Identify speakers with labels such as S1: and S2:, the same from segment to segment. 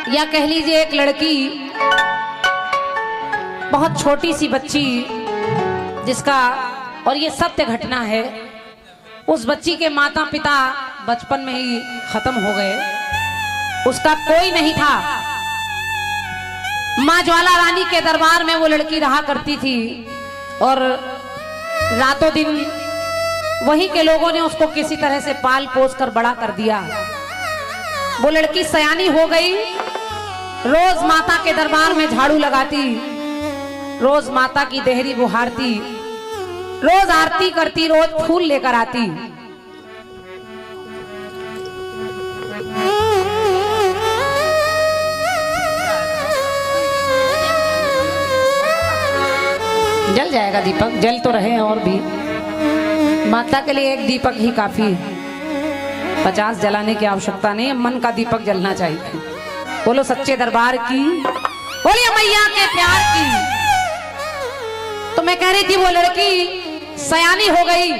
S1: या कह लीजिए एक लड़की, बहुत छोटी सी बच्ची जिसका, और ये सत्य घटना है, उस बच्ची के माता पिता बचपन में ही खत्म हो गए, उसका कोई नहीं था। माँ ज्वाला रानी के दरबार में वो लड़की रहा करती थी और रातों दिन वहीं के लोगों ने उसको किसी तरह से पाल पोस कर बड़ा कर दिया। वो लड़की सयानी हो गई, रोज माता के दरबार में झाड़ू लगाती, रोज माता की देहरी बुहारती, रोज आरती करती, रोज फूल लेकर आती। जल जाएगा दीपक, जल तो रहे और भी, माता के लिए एक दीपक ही काफी, 50 जलाने की आवश्यकता नहीं है, मन का दीपक जलना चाहिए। बोलो सच्चे दरबार की, बोलिए मैया के प्यार की। तो मैं कह रही थी वो लड़की सयानी हो गई,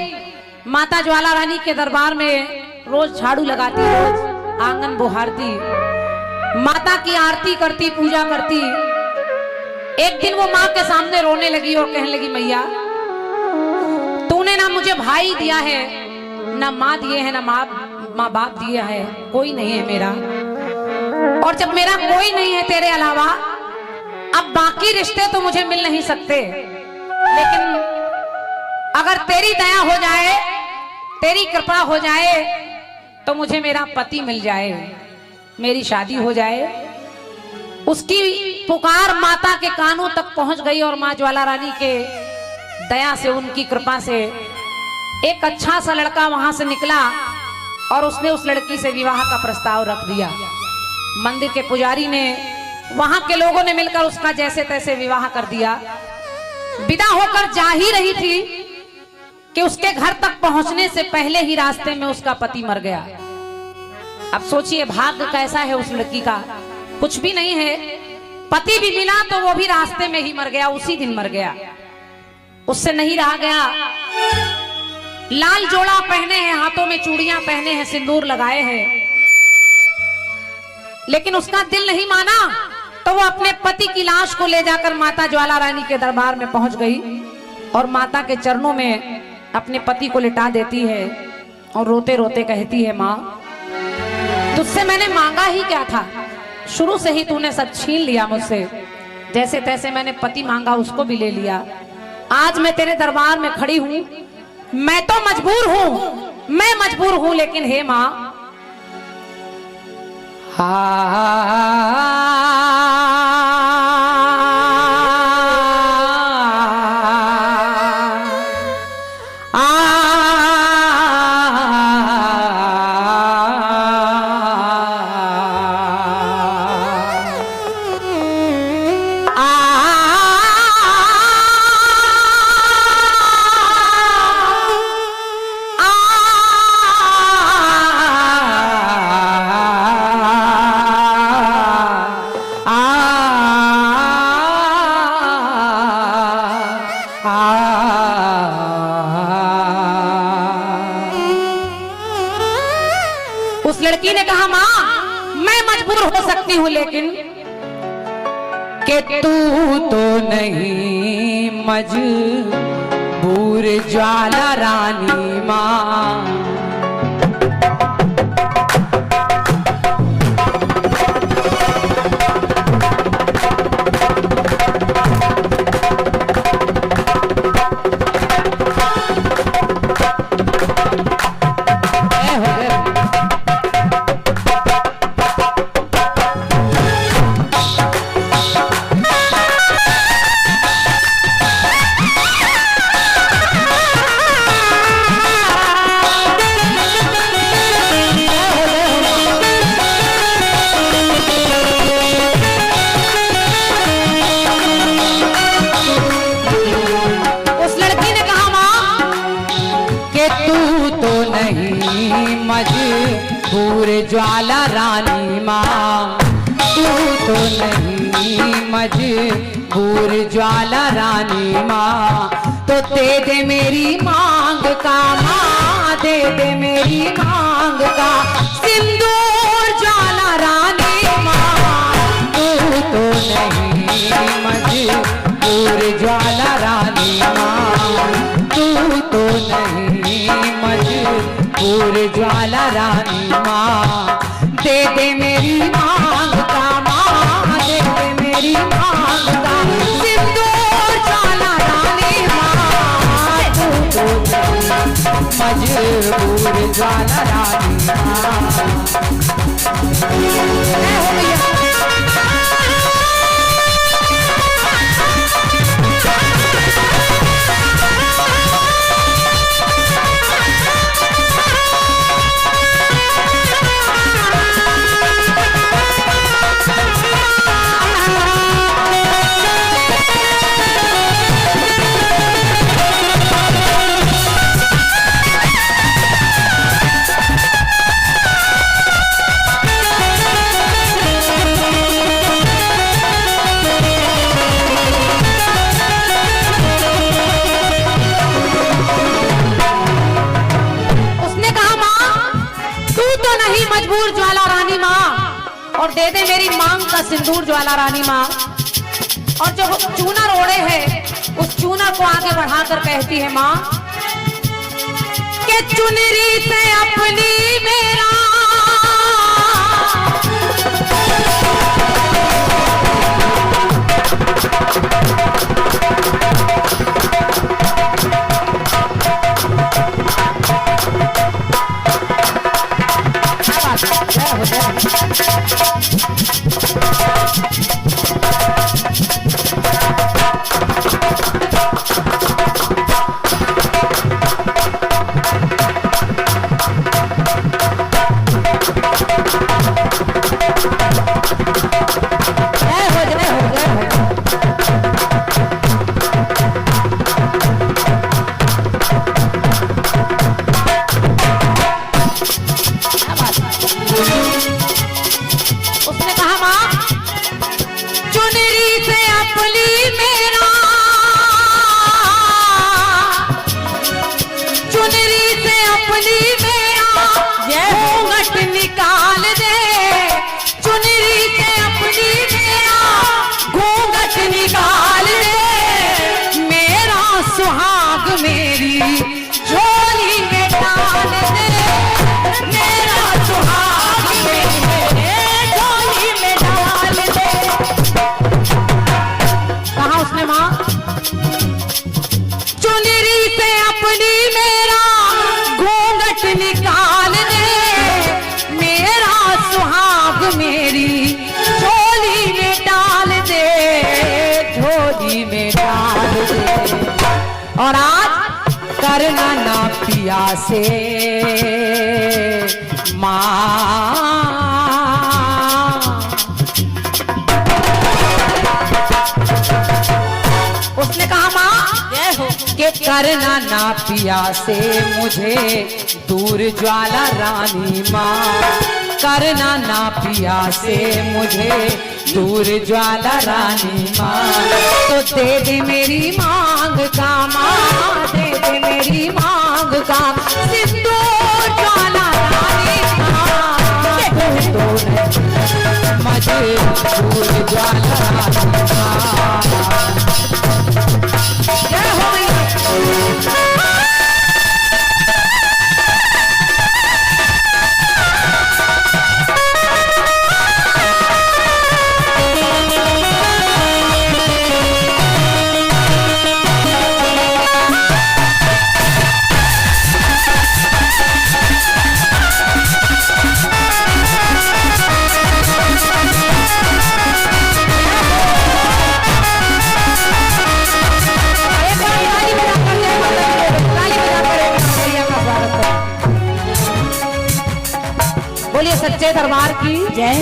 S1: माता ज्वाला रानी के दरबार में रोज झाड़ू लगाती, रोज आंगन बुहारती, माता की आरती करती, पूजा करती। एक दिन वो माँ के सामने रोने लगी और कहने लगी, मैया तूने ना मुझे भाई दिया है, ना माँ दिए है, ना माँ बाप दिया है, कोई नहीं है मेरा, और जब मेरा कोई नहीं है तेरे अलावा, अब बाकी रिश्ते तो मुझे मिल नहीं सकते, लेकिन अगर तेरी दया हो जाए, तेरी कृपा हो जाए, तो मुझे मेरा पति मिल जाए, मेरी शादी हो जाए। उसकी पुकार माता के कानों तक पहुंच गई और माँ ज्वाला रानी के दया से, उनकी कृपा से एक अच्छा सा लड़का वहां से निकला और उसने उस लड़की से विवाह का प्रस्ताव रख दिया। मंदिर के पुजारी ने, वहां के लोगों ने मिलकर उसका जैसे तैसे विवाह कर दिया। विदा होकर जा ही रही थी कि उसके घर तक पहुंचने से पहले ही रास्ते में उसका पति मर गया। अब सोचिए भाग्य कैसा है उस लड़की का, कुछ भी नहीं है, पति भी मिला तो वो भी रास्ते में ही मर गया, उसी दिन मर गया। उससे नहीं रहा गया, लाल जोड़ा पहने हैं, हाथों में चूड़ियां पहने हैं, सिंदूर लगाए हैं, लेकिन उसका दिल नहीं माना, तो वो अपने पति की लाश को ले जाकर माता ज्वाला रानी के दरबार में पहुंच गई और माता के चरणों में अपने पति को लिटा देती है और रोते रोते कहती है, माँ तुझसे मैंने मांगा ही क्या था, शुरू से ही तूने सब छीन लिया मुझसे, जैसे तैसे मैंने पति मांगा उसको भी ले लिया। आज मैं तेरे दरबार में खड़ी हूं, मैं तो मजबूर हूं, मैं मजबूर हूं, लेकिन हे माँ, उस लड़की ने कहा, माँ मैं मजबूर हो सकती हूँ, लेकिन कि तू तो नहीं मजबूर ज्वाला रानी माँ। मजबूर ज्वाला रानी माँ, तू तो नहीं मजबूर ज्वाला रानी माँ, तो दे दे मेरी मांग का माँ, दे दे मेरी मांग का सिंदूर ज्वाला रानी माँ। मजबूर ज्वाला रानी माँ, तू तो नहीं मजबूर ज्वाला रानी माँ, दे दे मेरी मांग का माँ, दे दे मेरी मांग का सिंदूर ज्वाला रानी माँ, तू तो मजबूर ज्वाला रानी माँ। मजबूर ज्वाला रानी माँ, और दे दे मेरी मांग का सिंदूर ज्वाला रानी माँ। और जो चूनर ओढ़े है उस चूनर को आगे बढ़ाकर कहती है माँ कि चुनरी से अपनी मेरा और आज करना ना पिया से माँ, उसने कहा माँ कि करना ना पिया से मुझे दूर ज्वाला रानी माँ, करना ना पिया से मुझे दूर ज्वाला रानी माँ, तो दे दे मेरी मांग का माँ, दे दे मेरी मांग का सिंदूर ज्वाला रानी माँ, तो मजबूर ज्वाला रानी माँ। जय हो बोलिए सच्चे दरबार की जय,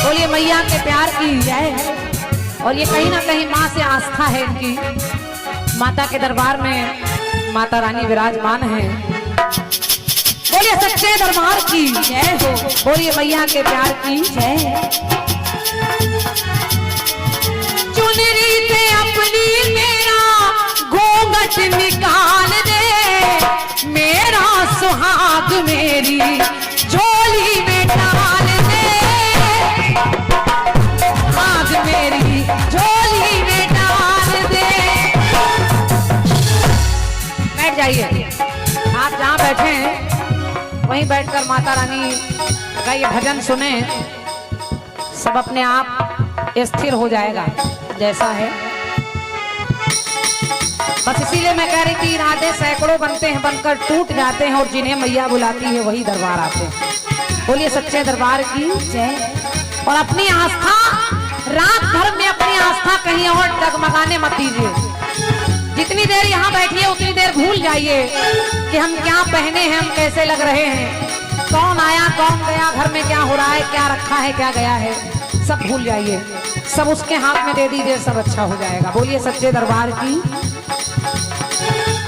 S1: बोलिए मैया के प्यार की जय। और ये कहीं ना कहीं माँ से आस्था है इनकी, माता के दरबार में माता रानी विराजमान है। बोलिए सच्चे दरबार की जय हो, बोलिए मैया के प्यार की जय। चुनरी से अपनी मेरा घूंघट निकाल दे, मेरा सुहाग मेरी झोली में डाल दे, आग मेरी झोली में डाल दे। वहीं बैठकर माता रानी का ये भजन सुने, सब अपने आप स्थिर हो जाएगा जैसा है। बस इसीलिए मैं कह रही थी, इरादे सैकड़ों बनते हैं, बनकर टूट जाते हैं, और जिन्हें मैया बुलाती है वही दरबार आते हैं। बोलिए सच्चे दरबार की जय। और अपनी आस्था रात भर में अपनी आस्था कहीं और डगमगाने मत दीजिए। जितनी देर यहाँ बैठिए उतनी देर भूल जाइए कि हम क्या पहने हैं, हम कैसे लग रहे हैं, कौन आया कौन गया, घर में क्या हो रहा है, क्या रखा है क्या गया है, सब भूल जाइए, सब उसके हाथ में दे दीजिए, सब अच्छा हो जाएगा। बोलिए सच्चे दरबार की।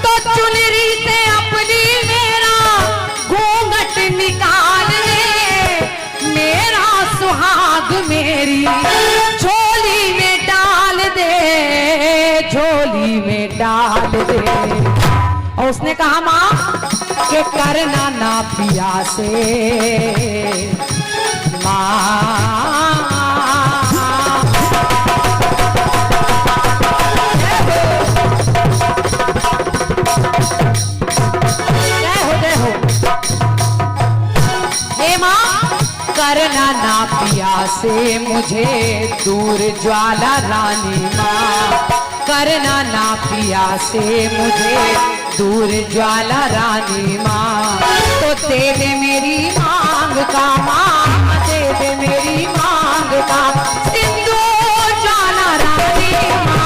S1: तो चुनरी से अपनी मेरा घूंघट निकाल दे, मेरा सुहाग मेरी झोली में डाल दे, झोली में डाल दे। और उसने कहा माँ कि करना ना पिया से माँ। करना ना पिया से मुझे दूर ज्वाला रानी माँ, करना ना पिया से मुझे दूर ज्वाला रानी माँ। तो दे दे मेरी मांग का माँ, दे दे मेरी मांग का सिंदूर ज्वाला रानी माँ।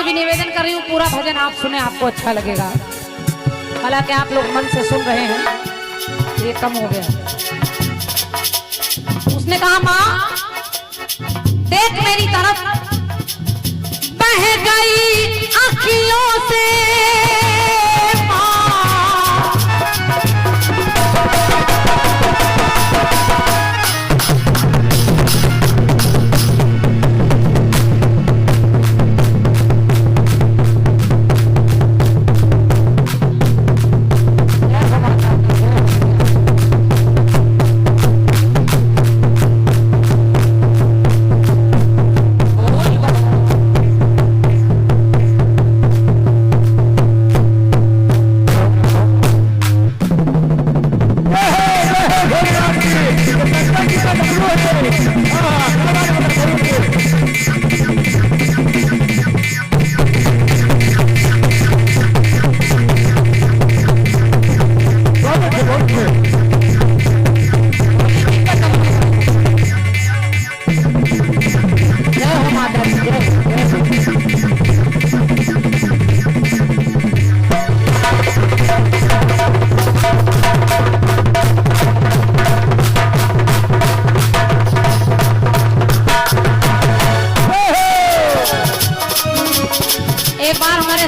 S1: निवेदन कर रही हूँ पूरा भजन आप सुने, आपको अच्छा लगेगा। हालांकि आप लोग मन से सुन रहे हैं, ये कम हो गया। उसने कहा माँ देख मेरी तरफ, बह गई आँखियों से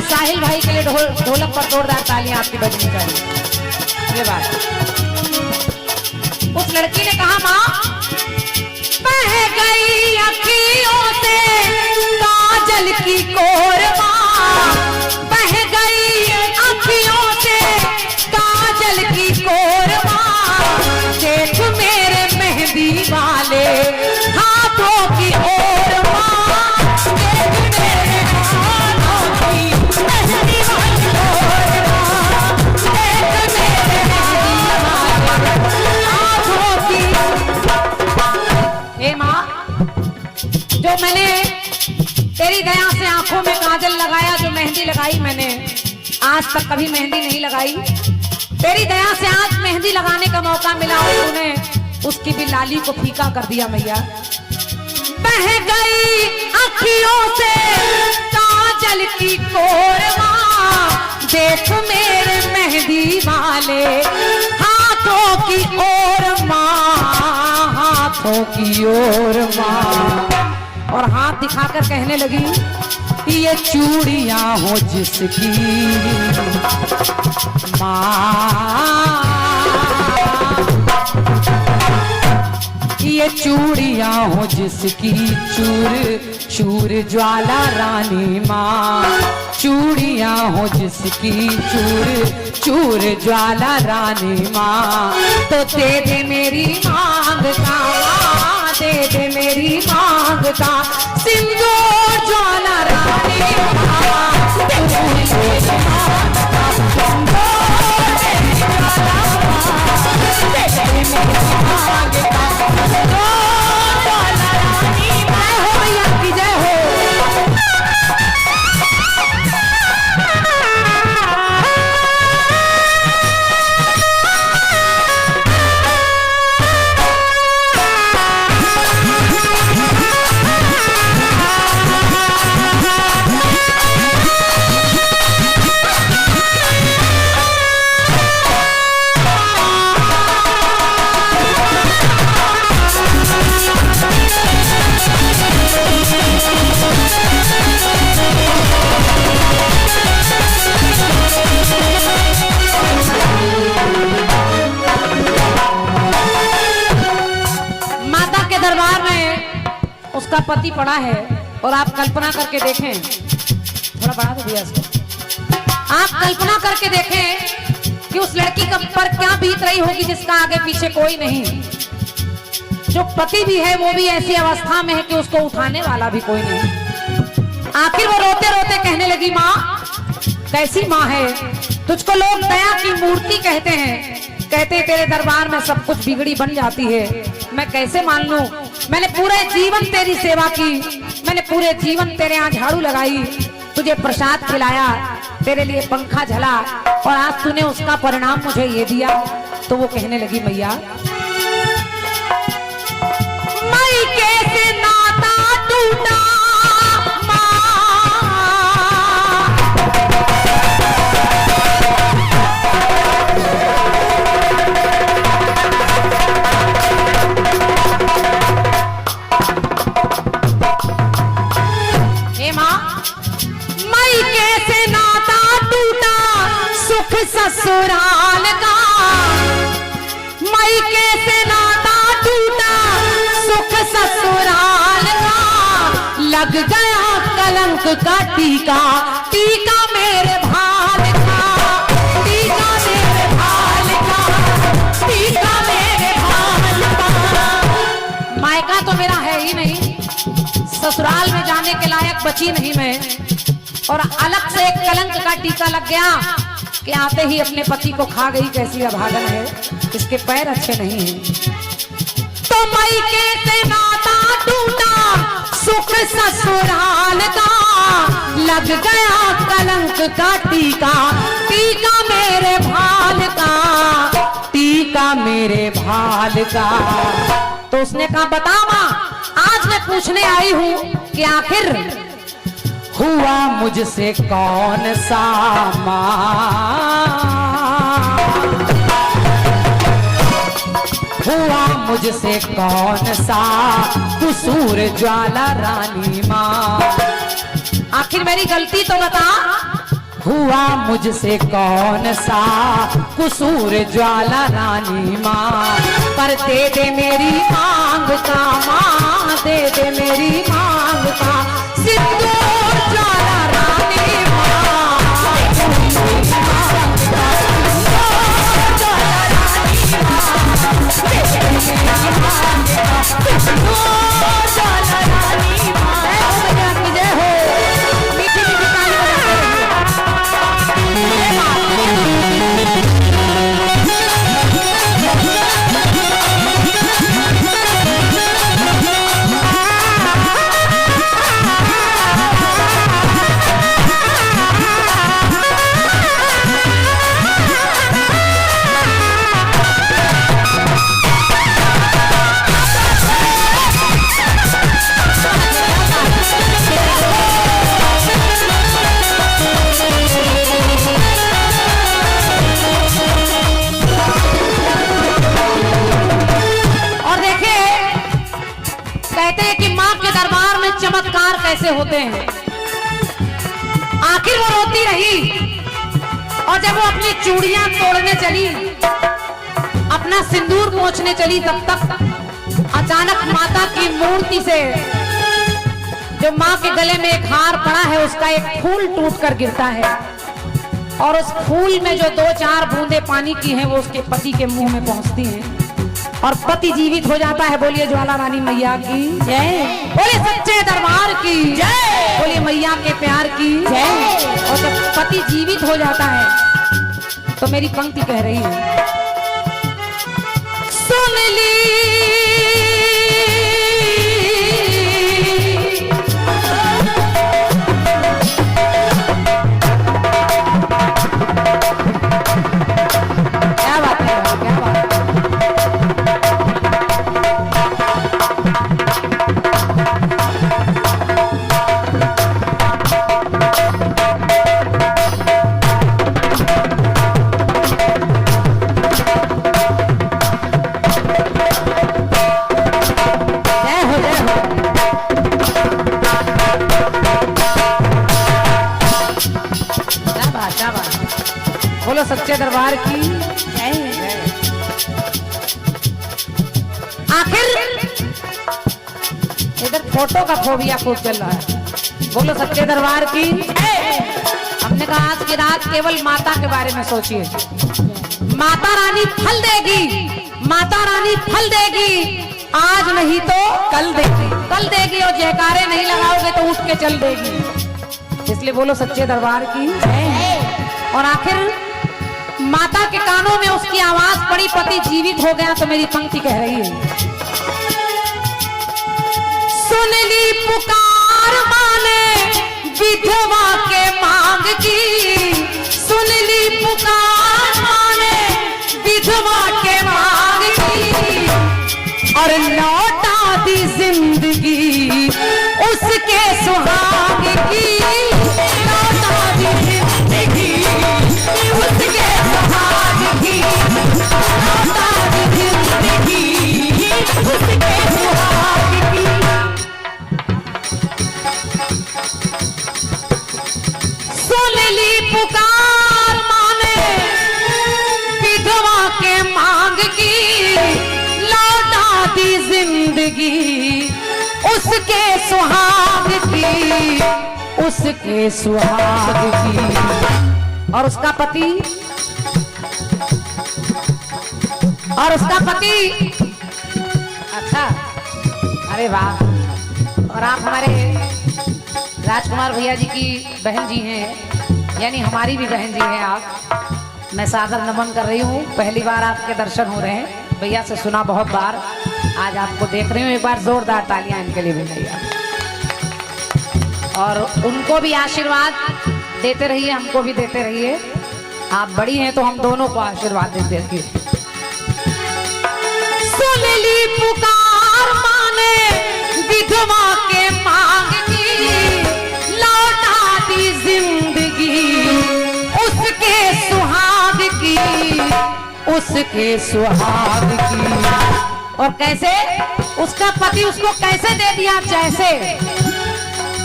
S1: साहिल भाई के लिए ढोलक पर जोरदार तालियां आपकी बजनी चाहिए। ये बात उस लड़की ने कहा माँ बह गई अखियों से काजल की कोर माँ, बह गई अखियों से काजल की कोर माँ। देख मेरे मेहंदी वाले हाथों की ओर माँ, देख मेरे हाथों की मेहंदी वाली ओर माँ, देख मेरे हाथों की। हे माँ जो मैंने लगाई मैंने, आज तक कभी मेहंदी नहीं लगाई। तेरी दया से आज मेहंदी लगाने का मौका मिला और तूने उसकी भी लाली को फीका कर दिया मैया। बह गई अखियों से काजल की कोरमा, देख मेरे मेहंदी वाले हाथों की ओर माँ, हाथों की ओर माँ। और हाथ दिखाकर कहने लगी, ये चूड़ियां हो जिसकी माँ, ये चूड़ियां हो जिसकी चूर चूर ज्वाला रानी माँ, चूड़ियां हो जिसकी चूर चूर ज्वाला रानी माँ। तो दे दे मेरी मांग का, दे दे मेरी मांग का सिंदूर ज्वाला रानी माँ, उसका पति पड़ा है। और आप कल्पना करके देखें, थोड़ा बढ़ा दो भैया इसको, आप कल्पना करके देखें कि उस लड़की का पर क्या बीत रही होगी जिसका आगे पीछे कोई नहीं, जो पति भी है वो भी ऐसी अवस्था में है कि उसको उठाने वाला भी कोई नहीं। आखिर वो रोते रोते कहने लगी, माँ कैसी माँ है, तुझको लोग दया की मूर्ति कहते हैं, कहते तेरे दरबार में सब कुछ बिगड़ी बन जाती है, मैं कैसे मान लूं। मैंने पूरे जीवन तेरी सेवा की, मैंने पूरे जीवन तेरे यहाँ झाड़ू लगाई, तुझे प्रसाद खिलाया, तेरे लिए पंखा झला, और आज तूने उसका परिणाम मुझे ये दिया। तो वो कहने लगी, मैया मैं कैसे नाता टूटा ससुराल का, मई कैसे नाता टूटा सुख ससुराल का, लग गया कलंक का टीका, टीका मेरे भाल का, टीका मेरे भाल का, टीका मेरे भाल का। मायका तो मेरा है ही नहीं, ससुराल में जाने के लायक बची नहीं मैं, और अलग से एक कलंक का टीका लग गया कि आते ही अपने पति को खा गई, कैसी अभागन है, इसके पैर अच्छे नहीं हैं। तो मायके से नाता टूटा सुख ससुराल का, लग गया कलंक का टीका, टीका मेरे भाल का, टीका मेरे भाल का। तो उसने कहा, बता मां, आज मैं पूछने आई हूं कि आखिर हुआ मुझसे कौन सा हुआ मुझसे कौन सा कसूर ज्वाला रानी माँ, आखिर मेरी गलती तो बता। हुआ मुझसे कौन सा कसूर ज्वाला रानी माँ, पर दे दे मेरी मांग का, माँ दे दे मेरी मांग का सिंदूर ज्वाला रानी माँ, सिंदूर ज्वाला रानी माँ, जय हो। मीठी मीठी ताली बजाते रहिए। से होते हैं। आखिर वो रोती रही और जब वो अपनी चूड़ियां तोड़ने चली, अपना सिंदूर पोंछने चली, तब तक अचानक माता की मूर्ति से जो माँ के गले में एक हार पड़ा है उसका एक फूल टूट कर गिरता है और उस फूल में जो 2-4 बूंदे पानी की हैं वो उसके पति के मुंह में पहुंचती हैं और पति जीवित हो जाता है। बोलिए ज्वाला रानी मैया की जय, बोलिए सच्चे दरबार की जय, बोलिए मैया के प्यार की जय। और जब पति जीवित हो जाता है तो मेरी पंक्ति कह रही है, सुन ली बोलो सच्चे दरबार की जय। आखिर इधर फोटो का फोबिया खूब चल रहा है। बोलो सच्चे दरबार की जय। हमने कहा आज की रात केवल माता के बारे में सोचिए। माता रानी फल देगी, माता रानी फल देगी, आज नहीं तो कल देगी, कल देगी और जयकारे नहीं लगाओगे तो उठ के चल देगी। इसलिए बोलो सच्चे दरबार की जय। और आखिर माता के कानों में उसकी आवाज पड़ी, पति जीवित हो गया तो मेरी पंक्ति कह रही है, सुन ली पुकार माने विधवा के मांग की, सुन ली पुकार माने विधवा के मांग की और लौटा दी जिंदगी उसके सुहाग की, लौटा दी जिंदगी उसके सुहाग की, लौटा दी जिंदगी उसके सुहाग की। सुन ली पुकार माने विधवा के मांग की, लौटा दी जिंदगी उसके सुहाग की, उसके सुहाग की। और उसका पति अच्छा, अरे वाह। और आप हमारे राजकुमार भैया जी की बहन जी हैं, यानी हमारी भी बहन जी हैं आप। मैं सादर नमन कर रही हूँ। पहली बार आपके दर्शन हो रहे हैं, भैया से सुना बहुत बार, आज आपको देख रही हूँ। एक बार जोरदार तालियां इनके लिए भी भैया। और उनको भी आशीर्वाद देते रहिए, हमको भी देते रहिए। आप बड़ी हैं तो हम दोनों को आशीर्वाद देते रहिए। सुन ली पुकार माने विधवा के मांग की, लौटा दी जिंदगी उसके सुहाग की, उसके सुहाग की। और कैसे उसका पति उसको कैसे दे दिया, जैसे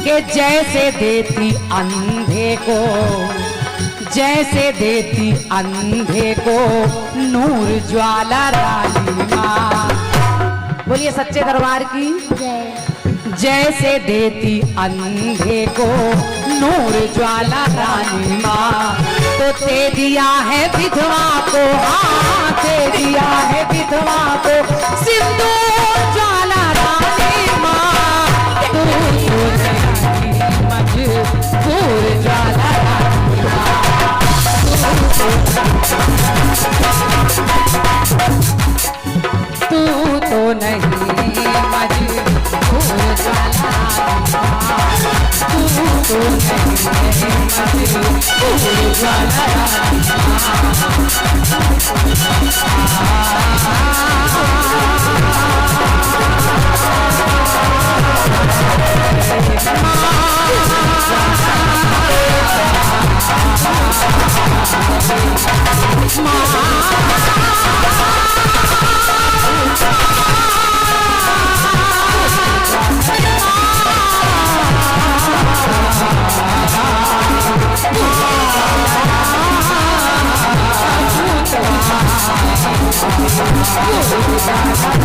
S1: कि जैसे देती अंधे को, जैसे देती अंधे को नूर ज्वाला रानी माँ। बोलिए सच्चे दरबार की जय। जैसे देती अंधे को नूर ज्वाला रानी माँ, तो दे दिया है विधवा को, हाँ दे दिया है विधवा को सिंदूर ज्वाला रानी माँ। तू मजबूर ज्वाला रानी माँ, तू तो नहीं मजबूर ज्वाला रानी माँ, तू तो नहीं मजबूर ज्वाला रानी माँ। गोविंदा